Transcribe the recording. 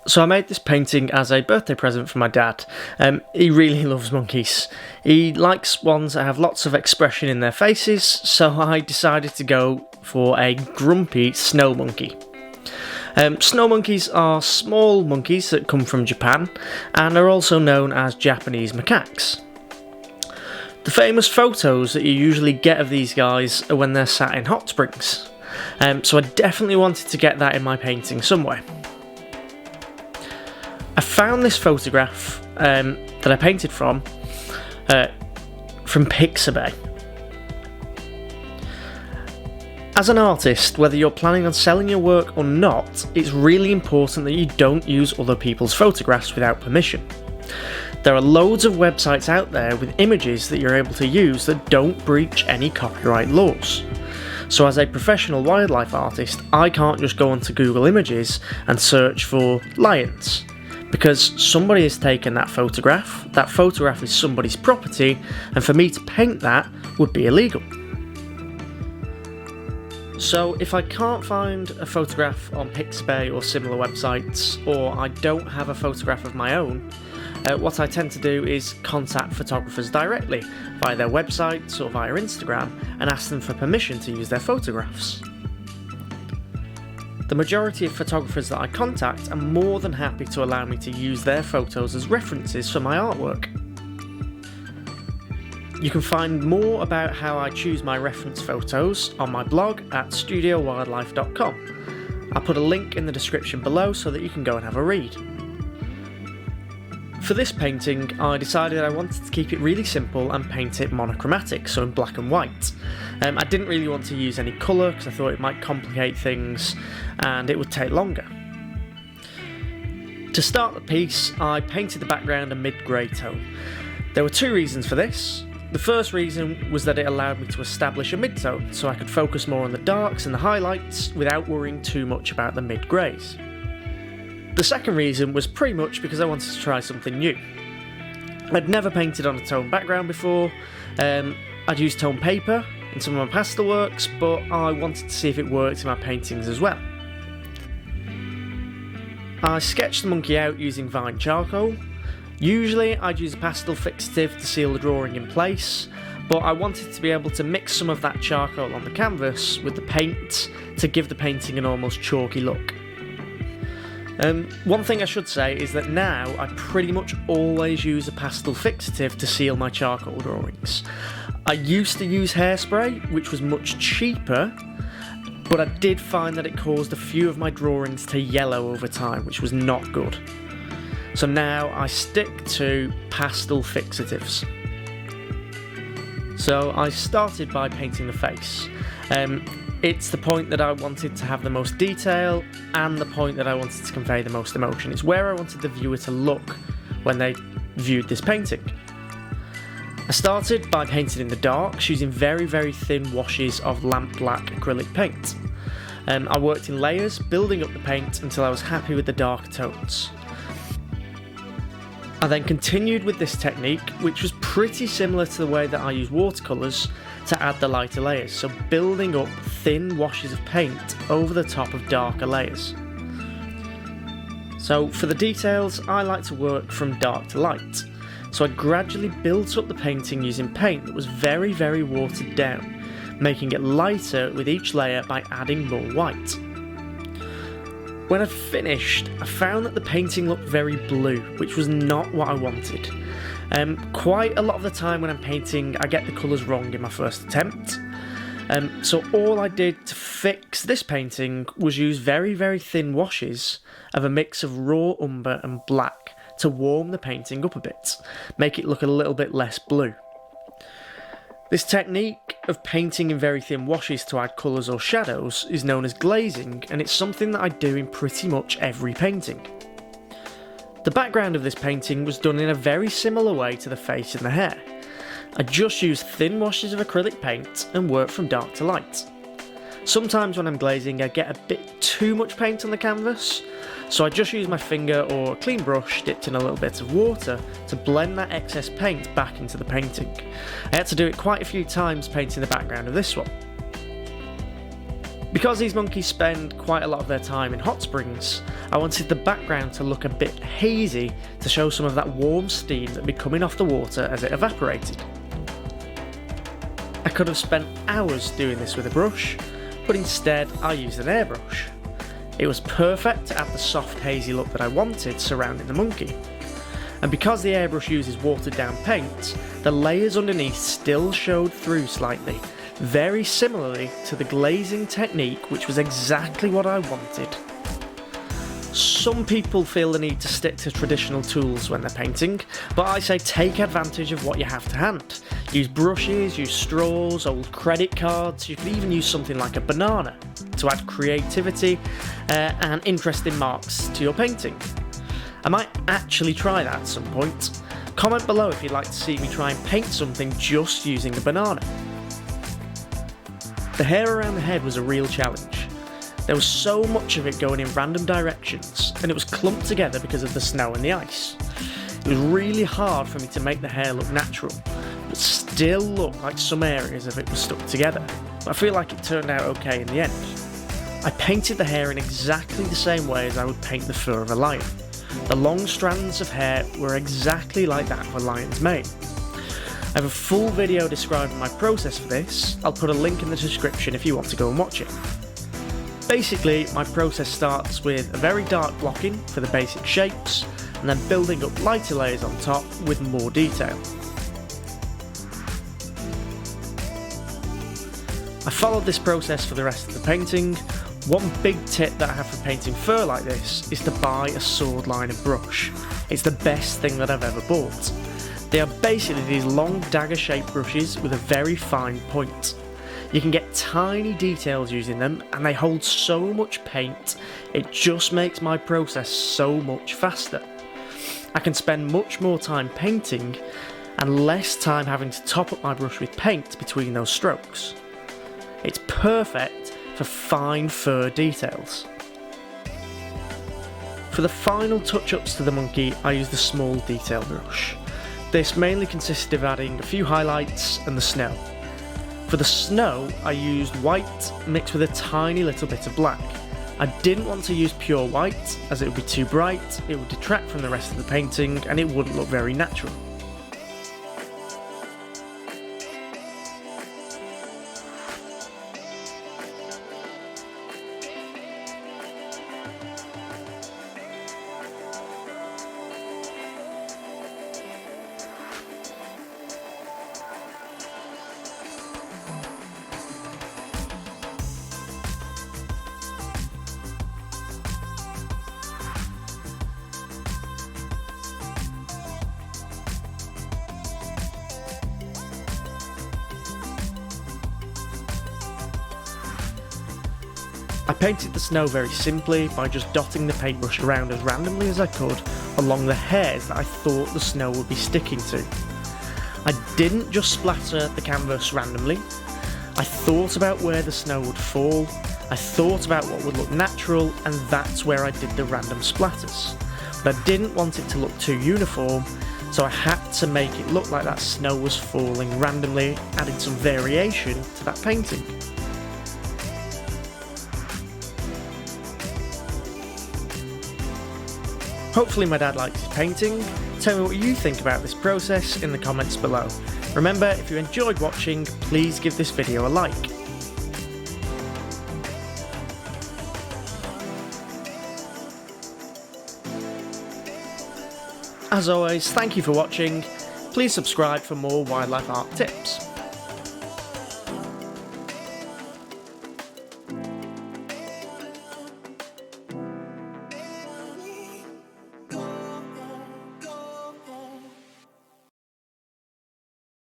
So I made this painting as a birthday present for my dad. He really loves monkeys. He likes ones that have lots of expression in their faces, so I decided to go for a grumpy snow monkey. Snow monkeys are small monkeys that come from Japan and are also known as Japanese macaques. The famous photos that you usually get of these guys are when they're sat in hot springs. So I definitely wanted to get that in my painting somewhere. I found this photograph that I painted from Pixabay. As an artist, whether you're planning on selling your work or not, it's really important that you don't use other people's photographs without permission. There are loads of websites out there with images that you're able to use that don't breach any copyright laws. So as a professional wildlife artist, I can't just go onto Google Images and search for lions. Because somebody has taken that photograph is somebody's property, and for me to paint that would be illegal. So if I can't find a photograph on Pixabay or similar websites, or I don't have a photograph of my own, what I tend to do is contact photographers directly via their websites or via Instagram and ask them for permission to use their photographs. The majority of photographers that I contact are more than happy to allow me to use their photos as references for my artwork. You can find more about how I choose my reference photos on my blog at studiowildlife.com. I'll put a link in the description below so that you can go and have a read. For this painting, I decided I wanted to keep it really simple and paint it monochromatic, so in black and white. I didn't really want to use any colour because I thought it might complicate things and it would take longer. To start the piece, I painted the background a mid-grey tone. There were two reasons for this. The first reason was that it allowed me to establish a mid-tone, so I could focus more on the darks and the highlights without worrying too much about the mid-greys. The second reason was pretty much because I wanted to try something new. I'd never painted on a tone background before. I'd used tone paper in some of my pastel works, but I wanted to see if it worked in my paintings as well. I sketched the monkey out using vine charcoal. Usually I'd use a pastel fixative to seal the drawing in place, but I wanted to be able to mix some of that charcoal on the canvas with the paint to give the painting an almost chalky look. One thing I should say is that now I pretty much always use a pastel fixative to seal my charcoal drawings. I used to use hairspray, which was much cheaper, but I did find that it caused a few of my drawings to yellow over time, which was not good. So now I stick to pastel fixatives. So I started by painting the face. It's the point that I wanted to have the most detail and the point that I wanted to convey the most emotion. It's where I wanted the viewer to look when they viewed this painting. I started by painting in the darks using very, very thin washes of lamp black acrylic paint. I worked in layers, building up the paint until I was happy with the dark tones. I then continued with this technique, which was pretty similar to the way that I use watercolours to add the lighter layers, so building up thin washes of paint over the top of darker layers. So for the details, I like to work from dark to light, so I gradually built up the painting using paint that was very, very watered down, making it lighter with each layer by adding more white. When I'd finished, I found that the painting looked very blue, which was not what I wanted. Quite a lot of the time when I'm painting, I get the colours wrong in my first attempt. So all I did to fix this painting was use very, very thin washes of a mix of raw umber and black to warm the painting up a bit, make it look a little bit less blue. This technique of painting in very thin washes to add colours or shadows is known as glazing, and it's something that I do in pretty much every painting. The background of this painting was done in a very similar way to the face and the hair. I just used thin washes of acrylic paint and worked from dark to light. Sometimes when I'm glazing I get a bit too much paint on the canvas, so I just use my finger or a clean brush dipped in a little bit of water to blend that excess paint back into the painting. I had to do it quite a few times painting the background of this one. Because these monkeys spend quite a lot of their time in hot springs, I wanted the background to look a bit hazy to show some of that warm steam that would be coming off the water as it evaporated. I could have spent hours doing this with a brush, but instead I used an airbrush. It was perfect to add the soft hazy look that I wanted surrounding the monkey. And because the airbrush uses watered down paint, the layers underneath still showed through slightly, very similarly to the glazing technique, which was exactly what I wanted. Some people feel the need to stick to traditional tools when they're painting, but I say take advantage of what you have to hand. Use brushes, use straws, old credit cards, you can even use something like a banana to add creativity and interesting marks to your painting. I might actually try that at some point. Comment below if you'd like to see me try and paint something just using a banana. The hair around the head was a real challenge. There was so much of it going in random directions, and it was clumped together because of the snow and the ice. It was really hard for me to make the hair look natural, but still look like some areas of it were stuck together. But I feel like it turned out okay in the end. I painted the hair in exactly the same way as I would paint the fur of a lion. The long strands of hair were exactly like that of a lion's mane. I have a full video describing my process for this. I'll put a link in the description if you want to go and watch it. Basically, my process starts with a very dark blocking for the basic shapes, and then building up lighter layers on top with more detail. I followed this process for the rest of the painting. One big tip that I have for painting fur like this is to buy a sword liner brush. It's the best thing that I've ever bought. They are basically these long dagger shaped brushes with a very fine point. You can get tiny details using them, and they hold so much paint, it just makes my process so much faster. I can spend much more time painting and less time having to top up my brush with paint between those strokes. It's perfect for fine fur details. For the final touch-ups to the monkey, I used the small detail brush. This mainly consisted of adding a few highlights and the snow. For the snow, I used white mixed with a tiny little bit of black. I didn't want to use pure white as it would be too bright, it would detract from the rest of the painting and it wouldn't look very natural. I painted the snow very simply by just dotting the paintbrush around as randomly as I could along the hairs that I thought the snow would be sticking to. I didn't just splatter the canvas randomly. I thought about where the snow would fall, I thought about what would look natural, and that's where I did the random splatters. But I didn't want it to look too uniform, so I had to make it look like that snow was falling randomly, adding some variation to that painting. Hopefully my dad likes his painting. Tell me what you think about this process in the comments below. Remember, if you enjoyed watching, please give this video a like. As always, thank you for watching. Please subscribe for more wildlife art tips.